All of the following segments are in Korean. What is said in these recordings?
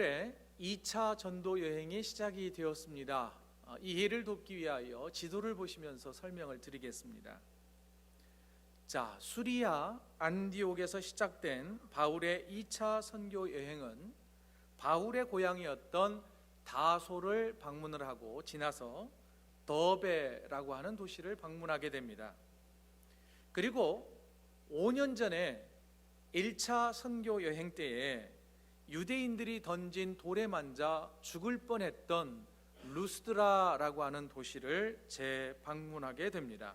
바울의 2차 전도 여행이 시작이 되었습니다. 이해를 돕기 위하여 지도를 보시면서 설명을 드리겠습니다. 자, 수리아 안디옥에서 시작된 바울의 2차 선교 여행은 바울의 고향이었던 다소를 방문을 하고 지나서 더베라고 하는 도시를 방문하게 됩니다. 그리고 5년 전에 1차 선교 여행 때에 유대인들이 던진 돌에 만져 죽을 뻔했던 루스드라라고 하는 도시를 재방문하게 됩니다.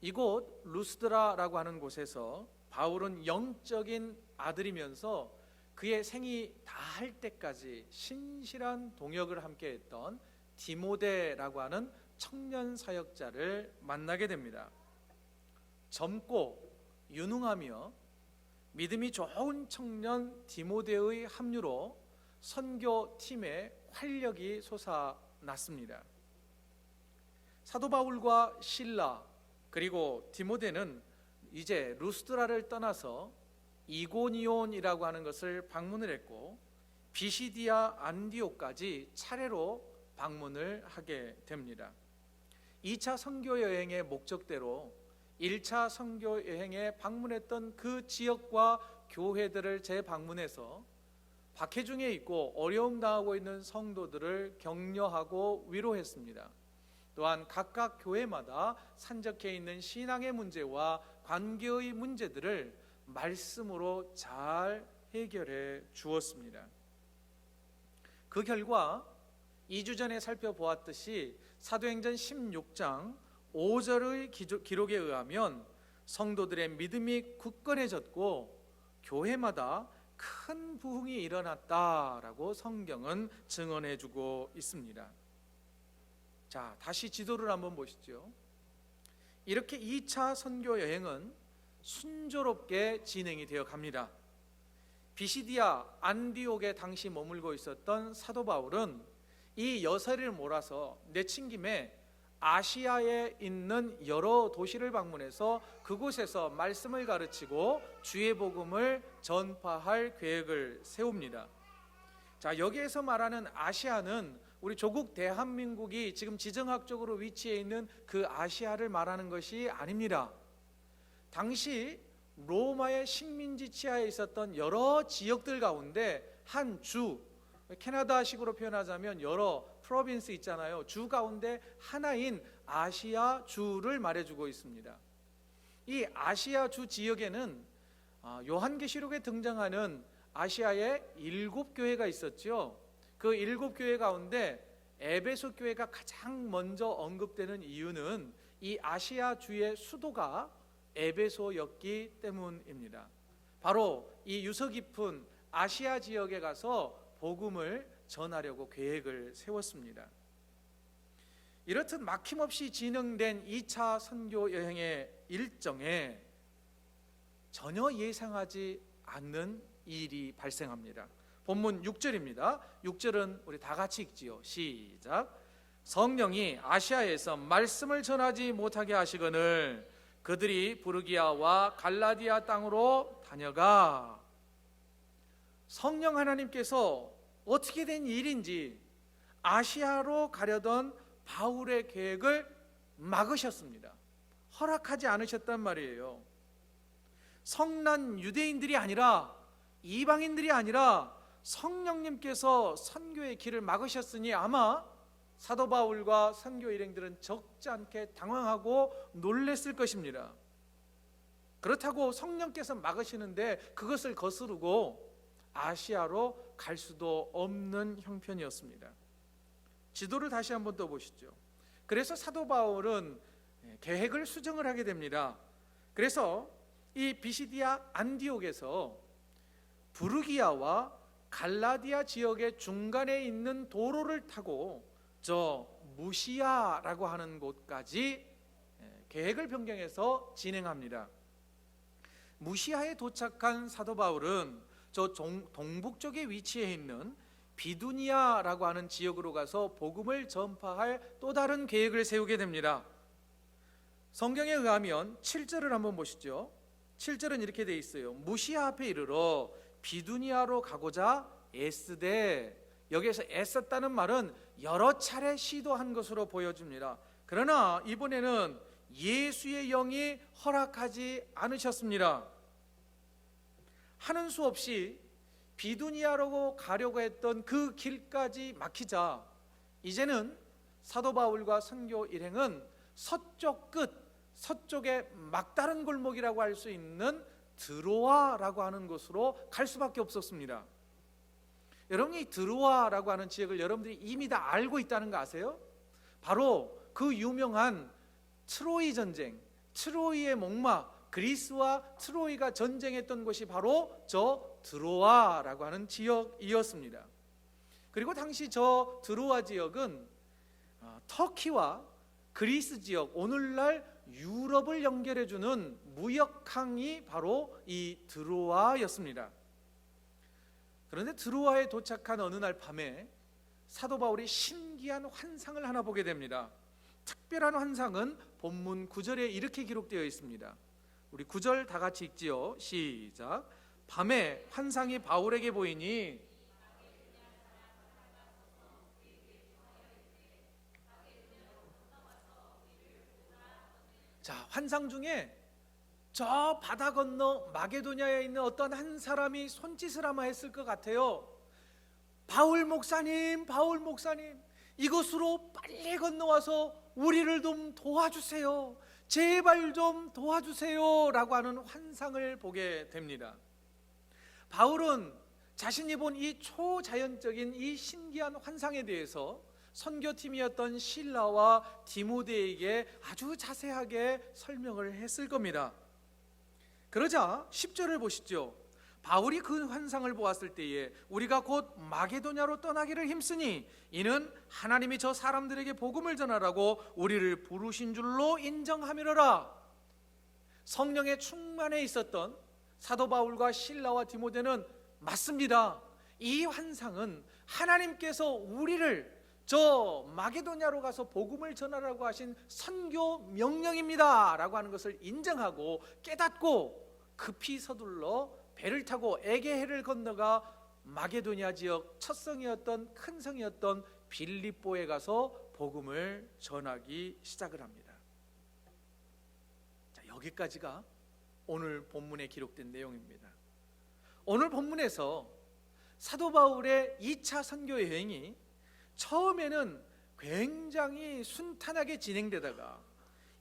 이곳 루스드라라고 하는 곳에서 바울은 영적인 아들이면서 그의 생이 다할 때까지 신실한 동역을 함께 했던 디모데라고 하는 청년 사역자를 만나게 됩니다. 젊고 유능하며 믿음이 좋은 청년 디모데의 합류로 선교팀에 활력이 솟아났습니다. 사도 바울과 실라 그리고 디모데는 이제 루스드라를 떠나서 이고니온이라고 하는 것을 방문을 했고 비시디아 안디옥까지 차례로 방문을 하게 됩니다. 2차 선교 여행의 목적대로 1차 선교 여행에 방문했던 그 지역과 교회들을 재방문해서 박해 중에 있고 어려움 당하고 있는 성도들을 격려하고 위로했습니다. 또한 각각 교회마다 산적해 있는 신앙의 문제와 관계의 문제들을 말씀으로 잘 해결해 주었습니다. 그 결과 2주 전에 살펴보았듯이 사도행전 16장 5절의 기록에 의하면 성도들의 믿음이 굳건해졌고 교회마다 큰 부흥이 일어났다라고 성경은 증언해주고 있습니다. 자, 다시 지도를 한번 보시죠. 이렇게 2차 선교 여행은 순조롭게 진행이 되어 갑니다. 비시디아 안디옥에 당시 머물고 있었던 사도 바울은 이 여세를 몰아서 내친 김에 아시아에 있는 여러 도시를 방문해서 그곳에서 말씀을 가르치고 주의 복음을 전파할 계획을 세웁니다. 자, 여기에서 말하는 아시아는 우리 조국 대한민국이 지금 지정학적으로 위치해 있는 그 아시아를 말하는 것이 아닙니다. 당시 로마의 식민지 치하에 있었던 여러 지역들 가운데 한 주, 캐나다식으로 표현하자면 여러 프로빈스 있잖아요. 주 가운데 하나인 아시아 주를 말해주고 있습니다. 이 아시아 주 지역에는 요한계시록에 등장하는 아시아의 7교회가 있었죠. 그 7교회 가운데 에베소 교회가 가장 먼저 언급되는 이유는 이 아시아 주의 수도가 에베소였기 때문입니다. 바로 이 유서 깊은 아시아 지역에 가서 복음을 전하려고 계획을 세웠습니다. 이렇듯 막힘없이 진행된 2차 선교 여행의 일정에 전혀 예상하지 않는 일이 발생합니다. 본문 6절입니다. 6절은 우리 다 같이 읽지요. 시작. 성령이 아시아에서 말씀을 전하지 못하게 하시거늘 그들이 부르기아와 갈라디아 땅으로 다녀가. 성령 하나님께서 어떻게 된 일인지 아시아로 가려던 바울의 계획을 막으셨습니다. 허락하지 않으셨단 말이에요. 성난 유대인들이 아니라 이방인들이 아니라 성령님께서 선교의 길을 막으셨으니 아마 사도 바울과 선교 일행들은 적지 않게 당황하고 놀랬을 것입니다. 그렇다고 성령께서 막으시는데 그것을 거스르고 아시아로 갈 수도 없는 형편이었습니다. 지도를 다시 한번 더 보시죠. 그래서 사도 바울은 계획을 수정을 하게 됩니다. 그래서 이 비시디아 안디옥에서 부르기아와 갈라디아 지역의 중간에 있는 도로를 타고 저 무시아라고 하는 곳까지 계획을 변경해서 진행합니다. 무시아에 도착한 사도 바울은 저 동북쪽에 위치해 있는 비두니아라고 하는 지역으로 가서 복음을 전파할 또 다른 계획을 세우게 됩니다. 성경에 의하면 7절을 한번 보시죠. 7절은 이렇게 돼 있어요. 무시아 앞에 이르러 비두니아로 가고자 애쓰되, 여기에서 애썼다는 말은 여러 차례 시도한 것으로 보여집니다. 그러나 이번에는 예수의 영이 허락하지 않으셨습니다. 하는 수 없이 비두니아로 가려고 했던 그 길까지 막히자 이제는 사도 바울과 선교 일행은 서쪽 끝, 서쪽의 막다른 골목이라고 할 수 있는 드로아라고 하는 곳으로 갈 수밖에 없었습니다. 여러분, 이 드로아라고 하는 지역을 여러분들이 이미 다 알고 있다는 거 아세요? 바로 그 유명한 트로이 전쟁, 트로이의 목마, 그리스와 트로이가 전쟁했던 곳이 바로 저 드로아라고 하는 지역이었습니다. 그리고 당시 저 드로아 지역은 터키와 그리스 지역, 오늘날 유럽을 연결해주는 무역항이 바로 이 드로아였습니다. 그런데 드로아에 도착한 어느 날 밤에 사도 바울이 신기한 환상을 하나 보게 됩니다. 특별한 환상은 본문 9절에 이렇게 기록되어 있습니다. 우리 9절 다 같이 읽지요. 시작. 밤에 환상이 바울에게 보이니 자, 환상 중에 저 바다 건너 마게도냐에 있는 어떤 한 사람이 손짓을 아마 했을 것 같아요. 바울 목사님, 바울 목사님, 이곳으로 빨리 건너와서 우리를 좀 도와주세요. 제발 좀 도와주세요 라고 하는 환상을 보게 됩니다. 바울은 자신이 본 이 초자연적인 이 신기한 환상에 대해서 선교팀이었던 실라와 디모데에게 아주 자세하게 설명을 했을 겁니다. 그러자 10절을 보시죠. 바울이 그 환상을 보았을 때에 우리가 곧 마게도냐로 떠나기를 힘쓰니 이는 하나님이 저 사람들에게 복음을 전하라고 우리를 부르신 줄로 인정함이로라. 성령의 충만에 있었던 사도 바울과 실라와 디모데는 맞습니다. 이 환상은 하나님께서 우리를 저 마게도냐로 가서 복음을 전하라고 하신 선교 명령입니다 라고 하는 것을 인정하고 깨닫고 급히 서둘러 배를 타고 에게해를 건너가 마게도냐 지역 첫 성이었던 큰 성이었던 빌립보에 가서 복음을 전하기 시작을 합니다. 자, 여기까지가 오늘 본문에 기록된 내용입니다. 오늘 본문에서 사도 바울의 2차 선교 여행이 처음에는 굉장히 순탄하게 진행되다가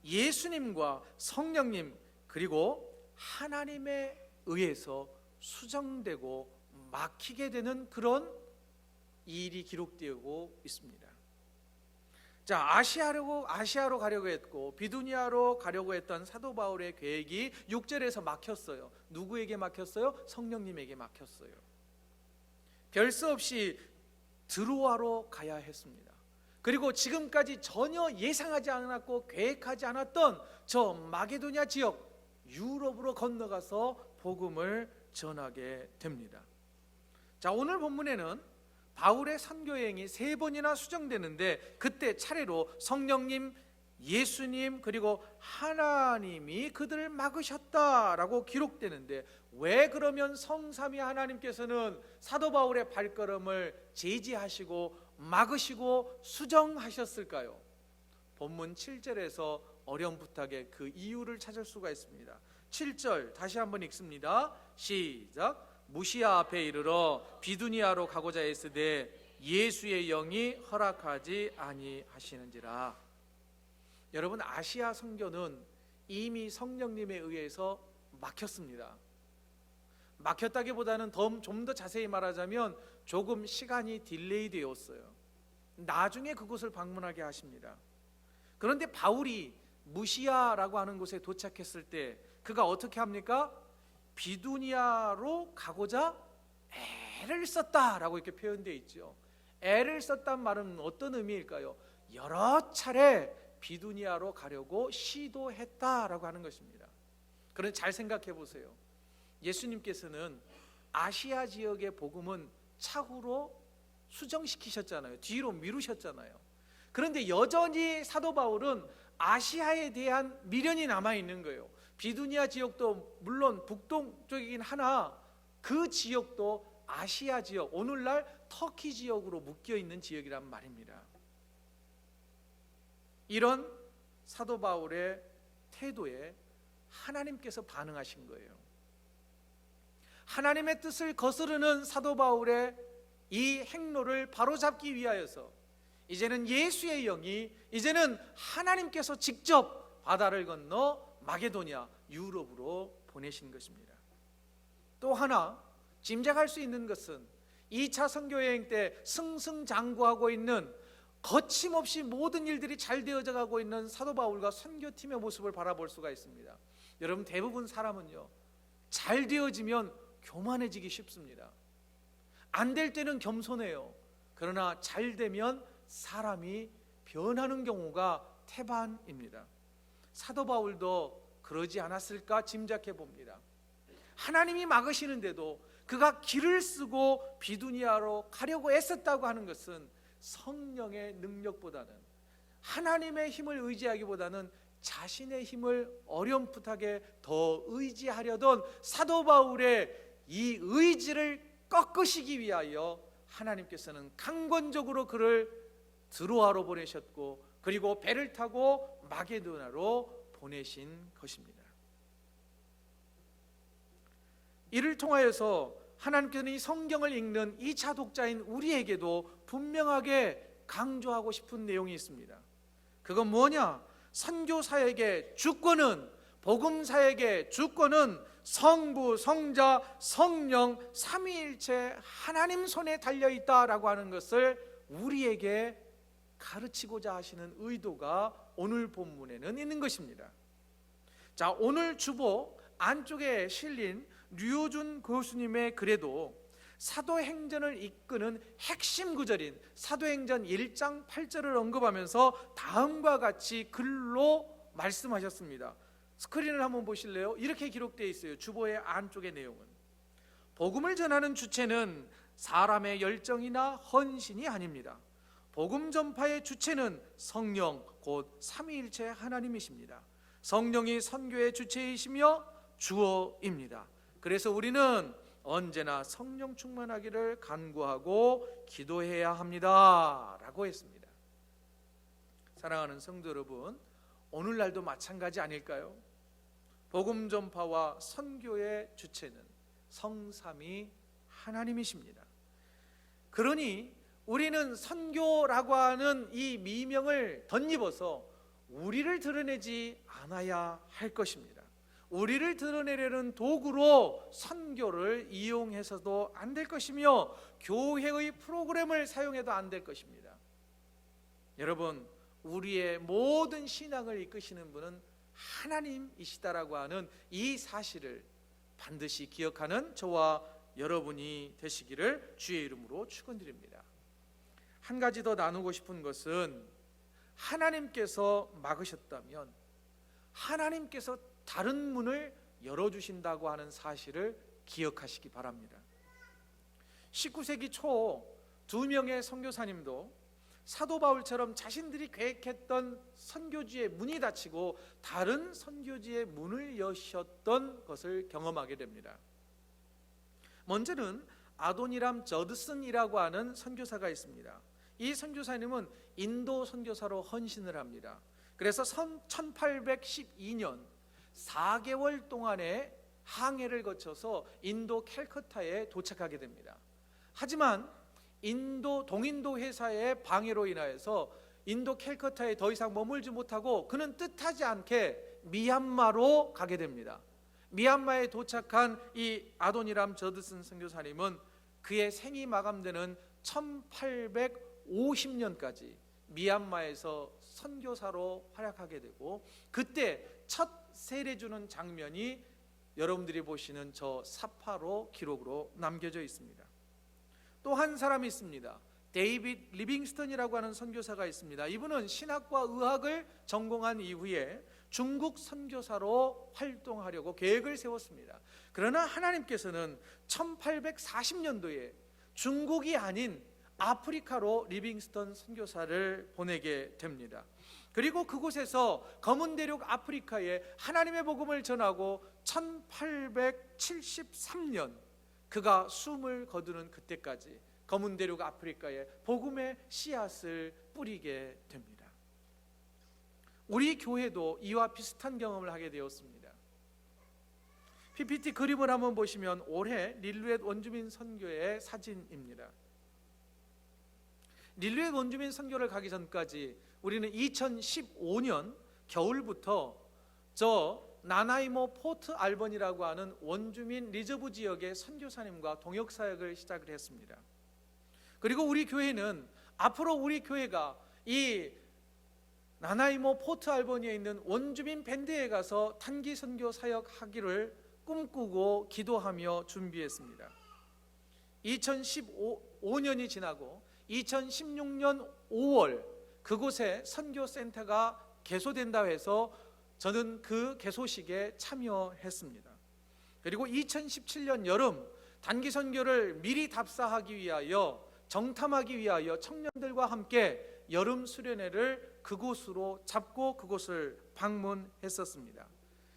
예수님과 성령님 그리고 하나님에 의해서 수정되고 막히게 되는 그런 일이 기록되고 있습니다. 자, 아시아로 가려고 했고 비두니아로 가려고 했던 사도 바울의 계획이 6절에서 막혔어요. 누구에게 막혔어요? 성령님에게 막혔어요. 별 수 없이 드로아로 가야 했습니다. 그리고 지금까지 전혀 예상하지 않았고 계획하지 않았던 저 마게도냐 지역 유럽으로 건너가서 복음을 전하게 됩니다. 자, 오늘 본문에는 바울의 선교 여행이 3번이나 수정되는데 그때 차례로 성령님, 예수님 그리고 하나님이 그들을 막으셨다라고 기록되는데 왜 그러면 성삼위 하나님께서는 사도 바울의 발걸음을 제지하시고 막으시고 수정하셨을까요? 본문 7절에서 어렴풋하게 그 이유를 찾을 수가 있습니다. 7절 다시 한번 읽습니다. 시작. 무시아 앞에 이르러 비두니아로 가고자 했으되 예수의 영이 허락하지 아니하시는지라. 여러분, 아시아 선교는 이미 성령님에 의해서 막혔습니다. 막혔다기보다는 좀 더 자세히 말하자면 조금 시간이 딜레이 되었어요. 나중에 그곳을 방문하게 하십니다. 그런데 바울이 무시아라고 하는 곳에 도착했을 때 그가 어떻게 합니까? 비두니아로 가고자 애를 썼다라고 이렇게 표현되어 있죠. 애를 썼단 말은 어떤 의미일까요? 여러 차례 비두니아로 가려고 시도했다라고 하는 것입니다. 그런데 잘 생각해 보세요. 예수님께서는 아시아 지역의 복음은 차후로 수정시키셨잖아요. 뒤로 미루셨잖아요. 그런데 여전히 사도 바울은 아시아에 대한 미련이 남아있는 거예요. 비두니아 지역도 물론 북동쪽이긴 하나 그 지역도 아시아 지역, 오늘날 터키 지역으로 묶여 있는 지역이란 말입니다. 이런 사도 바울의 태도에 하나님께서 반응하신 거예요. 하나님의 뜻을 거스르는 사도 바울의 이 행로를 바로잡기 위하여서 이제는 예수의 영이, 이제는 하나님께서 직접 바다를 건너 마게도냐, 유럽으로 보내신 것입니다. 또 하나 짐작할 수 있는 것은 2차 선교여행 때 승승장구하고 있는, 거침없이 모든 일들이 잘 되어져 가고 있는 사도 바울과 선교팀의 모습을 바라볼 수가 있습니다. 여러분, 대부분 사람은요, 잘 되어지면 교만해지기 쉽습니다. 안 될 때는 겸손해요. 그러나 잘 되면 사람이 변하는 경우가 태반입니다. 사도 바울도 그러지 않았을까 짐작해 봅니다. 하나님이 막으시는데도 그가 길을 쓰고 비두니아로 가려고 애썼다고 하는 것은 성령의 능력보다는, 하나님의 힘을 의지하기보다는 자신의 힘을 어렴풋하게 더 의지하려던 사도 바울의 이 의지를 꺾으시기 위하여 하나님께서는 강권적으로 그를 드로아로 보내셨고, 그리고 배를 타고 마게도나로 보내신 것입니다. 이를 통하여서 하나님께서는 이 성경을 읽는 2차 독자인 우리에게도 분명하게 강조하고 싶은 내용이 있습니다. 그건 뭐냐? 선교사에게 주권은, 복음사에게 주권은 성부, 성자, 성령 삼위일체 하나님 손에 달려있다라고 하는 것을 우리에게 가르치고자 하시는 의도가 오늘 본문에는 있는 것입니다. 자, 오늘 주보 안쪽에 실린 류준 교수님의 글에도 사도행전을 이끄는 핵심 구절인 사도행전 1장 8절을 언급하면서 다음과 같이 글로 말씀하셨습니다. 스크린을 한번 보실래요? 이렇게 기록되어 있어요. 주보의 안쪽의 내용은, 복음을 전하는 주체는 사람의 열정이나 헌신이 아닙니다. 복음 전파의 주체는 성령, 곧 삼위일체 하나님이십니다. 성령이 선교의 주체이시며 주어입니다. 그래서 우리는 언제나 성령 충만하기를 간구하고 기도해야 합니다 라고 했습니다. 사랑하는 성도 여러분, 오늘날도 마찬가지 아닐까요? 복음 전파와 선교의 주체는 성삼위 하나님이십니다. 그러니 우리는 선교라고 하는 이 미명을 덧입어서 우리를 드러내지 않아야 할 것입니다. 우리를 드러내려는 도구로 선교를 이용해서도 안 될 것이며, 교회의 프로그램을 사용해도 안 될 것입니다. 여러분, 우리의 모든 신앙을 이끄시는 분은 하나님이시다라고 하는 이 사실을 반드시 기억하는 저와 여러분이 되시기를 주의 이름으로 축원드립니다. 한 가지 더 나누고 싶은 것은, 하나님께서 막으셨다면 하나님께서 다른 문을 열어주신다고 하는 사실을 기억하시기 바랍니다. 19세기 초 2명의 선교사님도 사도 바울처럼 자신들이 계획했던 선교지의 문이 닫히고 다른 선교지의 문을 여셨던 것을 경험하게 됩니다. 먼저는 아도니람 저드슨이라고 하는 선교사가 있습니다. 이 선교사님은 인도 선교사로 헌신을 합니다. 그래서 1812년 4개월 동안의 항해를 거쳐서 인도 캘커타에 도착하게 됩니다. 하지만 동인도 회사의 방해로 인하여서 인도 캘커타에 더 이상 머물지 못하고 그는 뜻하지 않게 미얀마로 가게 됩니다. 미얀마에 도착한 이 아도니람 저드슨 선교사님은 그의 생이 마감되는 1850년까지 미얀마에서 선교사로 활약하게 되고, 그때 첫 세례주는 장면이 여러분들이 보시는 저 사파로 기록으로 남겨져 있습니다. 또 한 사람이 있습니다. 데이빗 리빙스턴이라고 하는 선교사가 있습니다. 이분은 신학과 의학을 전공한 이후에 중국 선교사로 활동하려고 계획을 세웠습니다. 그러나 하나님께서는 1840년도에 중국이 아닌 아프리카로 리빙스턴 선교사를 보내게 됩니다. 그리고 그곳에서 검은 대륙 아프리카에 하나님의 복음을 전하고 1873년 그가 숨을 거두는 그때까지 검은 대륙 아프리카에 복음의 씨앗을 뿌리게 됩니다. 우리 교회도 이와 비슷한 경험을 하게 되었습니다. PPT 그림을 한번 보시면 올해 릴루엣 원주민 선교의 사진입니다. 릴루엣 원주민 선교를 가기 전까지 우리는 2015년 겨울부터 저 나나이모 포트 알번이라고 하는 원주민 리저브 지역의 선교사님과 동역 사역을 시작을 했습니다. 그리고 우리 교회는 앞으로 우리 교회가 이 나나이모 포트 알버니에 있는 원주민 밴드에 가서 단기 선교 사역하기를 꿈꾸고 기도하며 준비했습니다. 2015년이 지나고 2016년 5월 그곳에 선교센터가 개소된다 해서 저는 그 개소식에 참여했습니다. 그리고 2017년 여름 단기 선교를 미리 답사하기 위하여 정탐하기 위하여 청년들과 함께 여름 수련회를 그곳으로 잡고 그곳을 방문했었습니다.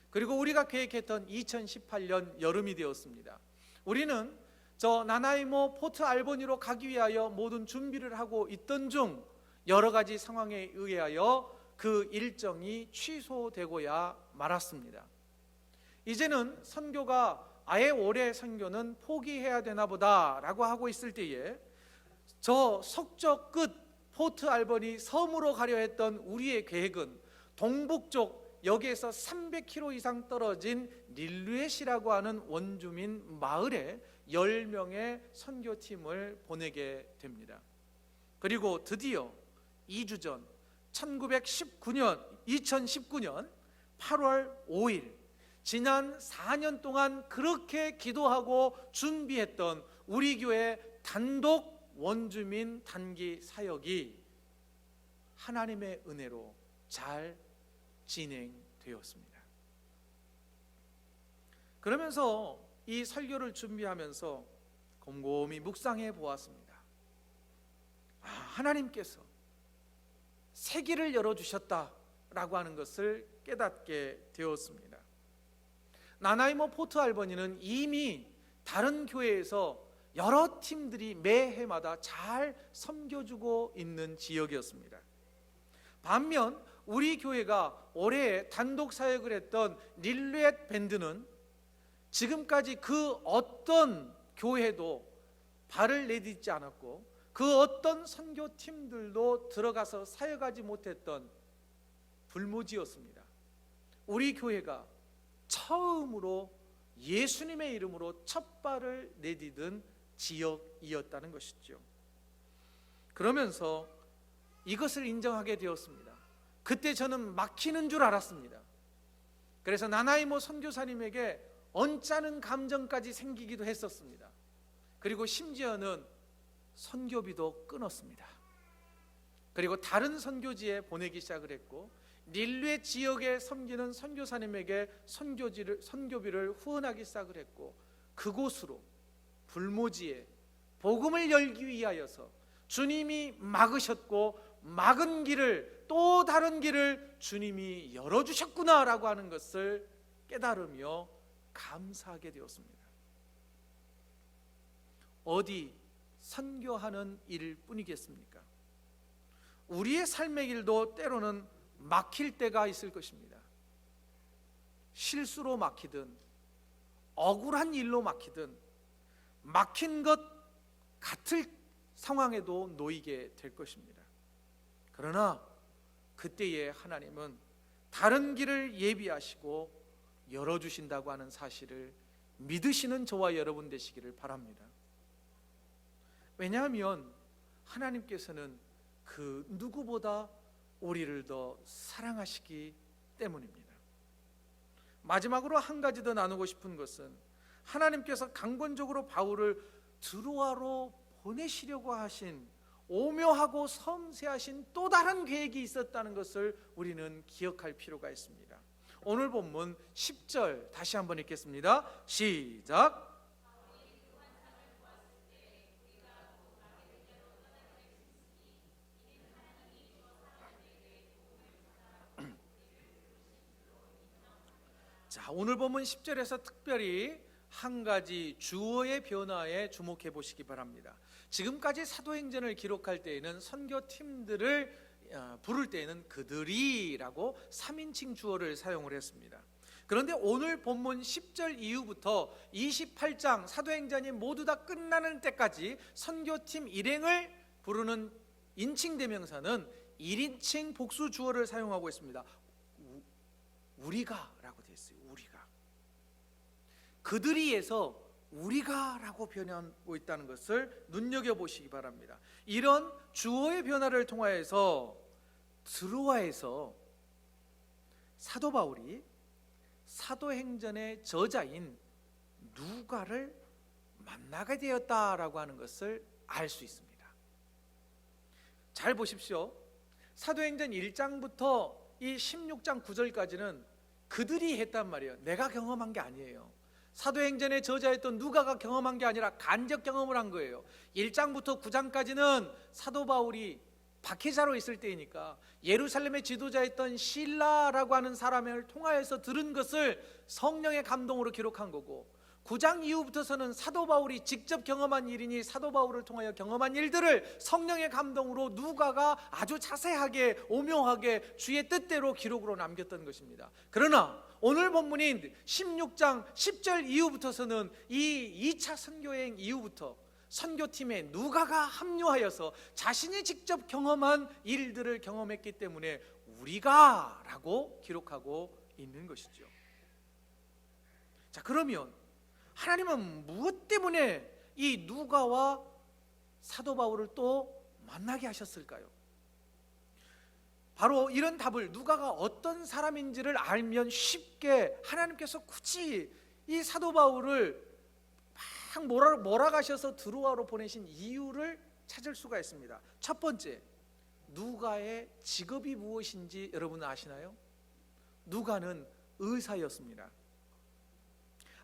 그리고 우리가 계획했던 2018년 여름이 되었습니다. 우리는 저 나나이모 포트 알버니로 가기 위하여 모든 준비를 하고 있던 중 여러 가지 상황에 의하여 그 일정이 취소되고야 말았습니다. 이제는 선교가 아예 올해 선교는 포기해야 되나 보다라고 하고 있을 때에 저 석저 끝 포트 알버니 섬으로 가려 했던 우리의 계획은 동북쪽 여기에서 300km 이상 떨어진 릴루엣이라고 하는 원주민 마을에 10명의 선교팀을 보내게 됩니다. 그리고 드디어 2주 전 2019년 8월 5일 지난 4년 동안 그렇게 기도하고 준비했던 우리 교회 단독 원주민 단기 사역이 하나님의 은혜로 잘 진행되었습니다. 그러면서 이 설교를 준비하면서 곰곰이 묵상해 보았습니다. 하나님께서 새 길을 열어주셨다라고 하는 것을 깨닫게 되었습니다. 나나이모 포트 알버니는 이미 다른 교회에서 여러 팀들이 매해마다 잘 섬겨주고 있는 지역이었습니다. 반면 우리 교회가 올해 단독 사역을 했던 릴루엣 밴드는 지금까지 그 어떤 교회도 발을 내딛지 않았고 그 어떤 선교팀들도 들어가서 사역하지 못했던 불모지였습니다. 우리 교회가 처음으로 예수님의 이름으로 첫 발을 내딛은 지역이었다는 것이죠. 그러면서 이것을 인정하게 되었습니다. 그때 저는 막히는 줄 알았습니다. 그래서 나나이모 선교사님에게 언짢은 감정까지 생기기도 했었습니다. 그리고 심지어는 선교비도 끊었습니다. 그리고 다른 선교지에 보내기 시작을 했고 릴루엣 지역에 섬기는 선교사님에게 선교비를 후원하기 시작을 했고 그곳으로 불모지에 복음을 열기 위하여서 주님이 막으셨고 막은 길을 또 다른 길을 주님이 열어주셨구나라고 하는 것을 깨달으며 감사하게 되었습니다. 어디 선교하는 일 뿐이겠습니까? 우리의 삶의 길도 때로는 막힐 때가 있을 것입니다. 실수로 막히든 억울한 일로 막히든 막힌 것 같을 상황에도 놓이게 될 것입니다. 그러나 그때에 하나님은 다른 길을 예비하시고 열어주신다고 하는 사실을 믿으시는 저와 여러분 되시기를 바랍니다. 왜냐하면 하나님께서는 그 누구보다 우리를 더 사랑하시기 때문입니다. 마지막으로 한 가지 더 나누고 싶은 것은 하나님께서 강권적으로 바울을 드로아로 보내시려고 하신 오묘하고 섬세하신 또 다른 계획이 있었다는 것을 우리는 기억할 필요가 있습니다. 오늘 본문 10절 다시 한번 읽겠습니다. 시작. 자, 오늘 본문 10절에서 특별히 한 가지 주어의 변화에 주목해 보시기 바랍니다. 지금까지 사도행전을 기록할 때에는 선교팀들을 부를 때에는 그들이라고 3인칭 주어를 사용을 했습니다. 그런데 오늘 본문 10절 이후부터 28장 사도행전이 모두 다 끝나는 때까지 선교팀 일행을 부르는 인칭 대명사는 1인칭 복수 주어를 사용하고 있습니다. 우리가 라고 되어 있어요. 우리가. 그들이에서 우리가 라고 변하고 있다는 것을 눈여겨보시기 바랍니다. 이런 주어의 변화를 통하여서 드로아에서 사도 바울이 사도행전의 저자인 누가를 만나게 되었다라고 하는 것을 알 수 있습니다. 잘 보십시오. 사도행전 1장부터 이 16장 9절까지는 그들이 했단 말이에요. 내가 경험한 게 아니에요. 사도행전의 저자였던 누가가 경험한 게 아니라 간접 경험을 한 거예요. 1장부터 9장까지는 사도 바울이 박해자로 있을 때이니까 예루살렘의 지도자였던 실라라고 하는 사람을 통하여서 들은 것을 성령의 감동으로 기록한 거고, 9장 이후부터서는 사도 바울이 직접 경험한 일이니 사도 바울을 통하여 경험한 일들을 성령의 감동으로 누가가 아주 자세하게 오묘하게 주의 뜻대로 기록으로 남겼던 것입니다. 그러나 오늘 본문인 16장 10절 이후부터서는 이 2차 선교여행 이후부터 선교팀에 누가가 합류하여서 자신이 직접 경험한 일들을 경험했기 때문에 우리가 라고 기록하고 있는 것이죠. 자, 그러면 하나님은 무엇 때문에 이 누가와 사도 바울을 또 만나게 하셨을까요? 바로 이런 답을, 누가가 어떤 사람인지를 알면 쉽게 하나님께서 굳이 이 사도 바울을 막 몰아가셔서 드로아로 보내신 이유를 찾을 수가 있습니다. 첫 번째, 누가의 직업이 무엇인지 여러분 아시나요? 누가는 의사였습니다.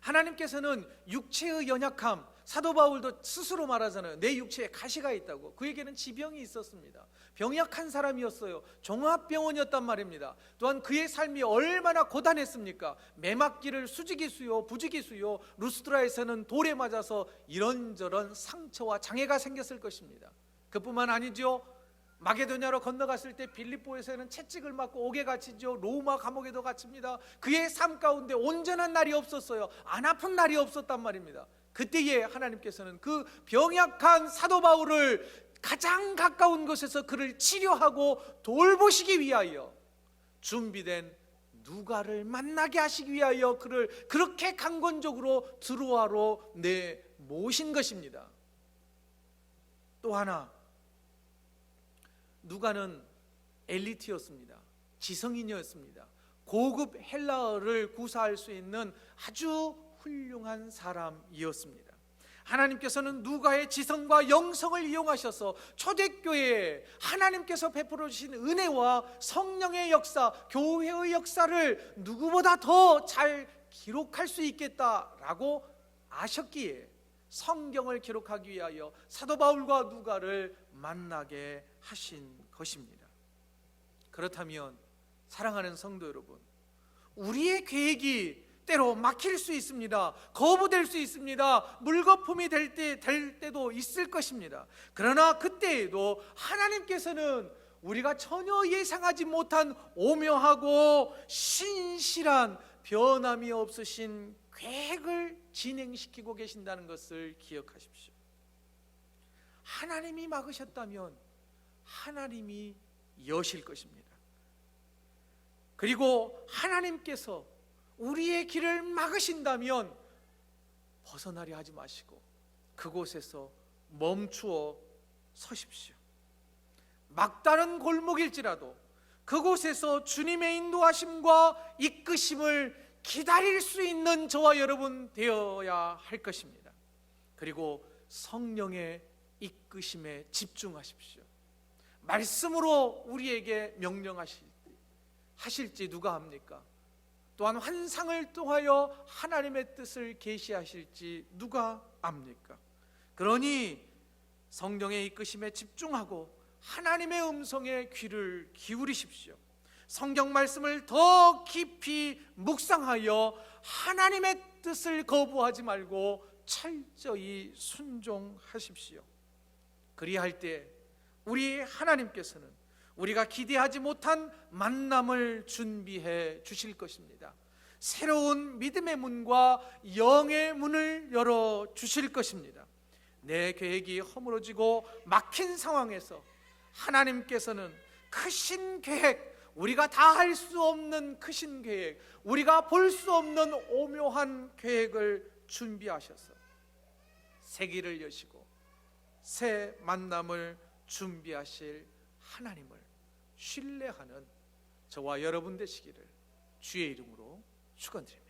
하나님께서는 육체의 연약함, 사도 바울도 스스로 말하잖아요. 내 육체에 가시가 있다고. 그에게는 지병이 있었습니다. 병약한 사람이었어요. 종합병원이었단 말입니다. 또한 그의 삶이 얼마나 고단했습니까? 매맞기를 수지기수요, 부지기수요, 루스드라에서는 돌에 맞아서 이런저런 상처와 장애가 생겼을 것입니다. 그뿐만 아니죠. 마게도냐로 건너갔을 때 빌립보에서는 채찍을 맞고 옥에 갇히죠. 로마 감옥에도 갇힙니다. 그의 삶 가운데 온전한 날이 없었어요. 안 아픈 날이 없었단 말입니다. 그때에 하나님께서는 그 병약한 사도 바울을 가장 가까운 곳에서 그를 치료하고 돌보시기 위하여 준비된 누가를 만나게 하시기 위하여 그를 그렇게 강권적으로 드로아로 모신 것입니다. 또 하나, 누가는 엘리트였습니다. 지성인이었습니다. 고급 헬라어를 구사할 수 있는 아주 훌륭한 사람이었습니다. 하나님께서는 누가의 지성과 영성을 이용하셔서 초대교회에 하나님께서 베풀어 주신 은혜와 성령의 역사, 교회의 역사를 누구보다 더 잘 기록할 수 있겠다라고 아셨기에 성경을 기록하기 위하여 사도 바울과 누가를 만나게 하신 것입니다. 그렇다면 사랑하는 성도 여러분, 우리의 계획이 때로 막힐 수 있습니다. 거부될 수 있습니다. 물거품이 될 때도 있을 것입니다. 그러나 그때에도 하나님께서는 우리가 전혀 예상하지 못한 오묘하고 신실한 변함이 없으신 계획을 진행시키고 계신다는 것을 기억하십시오. 하나님이 막으셨다면 하나님이 여실 것입니다. 그리고 하나님께서 우리의 길을 막으신다면 벗어나려 하지 마시고 그곳에서 멈추어 서십시오. 막다른 골목일지라도 그곳에서 주님의 인도하심과 이끄심을 기다릴 수 있는 저와 여러분 되어야 할 것입니다. 그리고 성령의 이끄심에 집중하십시오. 말씀으로 우리에게 명령하실지 누가 합니까? 또한 환상을 통하여 하나님의 뜻을 계시하실지 누가 압니까? 그러니 성령의 이끄심에 집중하고 하나님의 음성에 귀를 기울이십시오. 성경 말씀을 더 깊이 묵상하여 하나님의 뜻을 거부하지 말고 철저히 순종하십시오. 그리할 때 우리 하나님께서는 우리가 기대하지 못한 만남을 준비해 주실 것입니다. 새로운 믿음의 문과 영의 문을 열어 주실 것입니다. 내 계획이 허물어지고 막힌 상황에서 하나님께서는 크신 계획, 우리가 다 할 수 없는 크신 계획, 우리가 볼 수 없는 오묘한 계획을 준비하셔서 새 길을 여시고 새 만남을 준비하실 하나님을 신뢰하는 저와 여러분 되시기를 주의 이름으로 축원드립니다.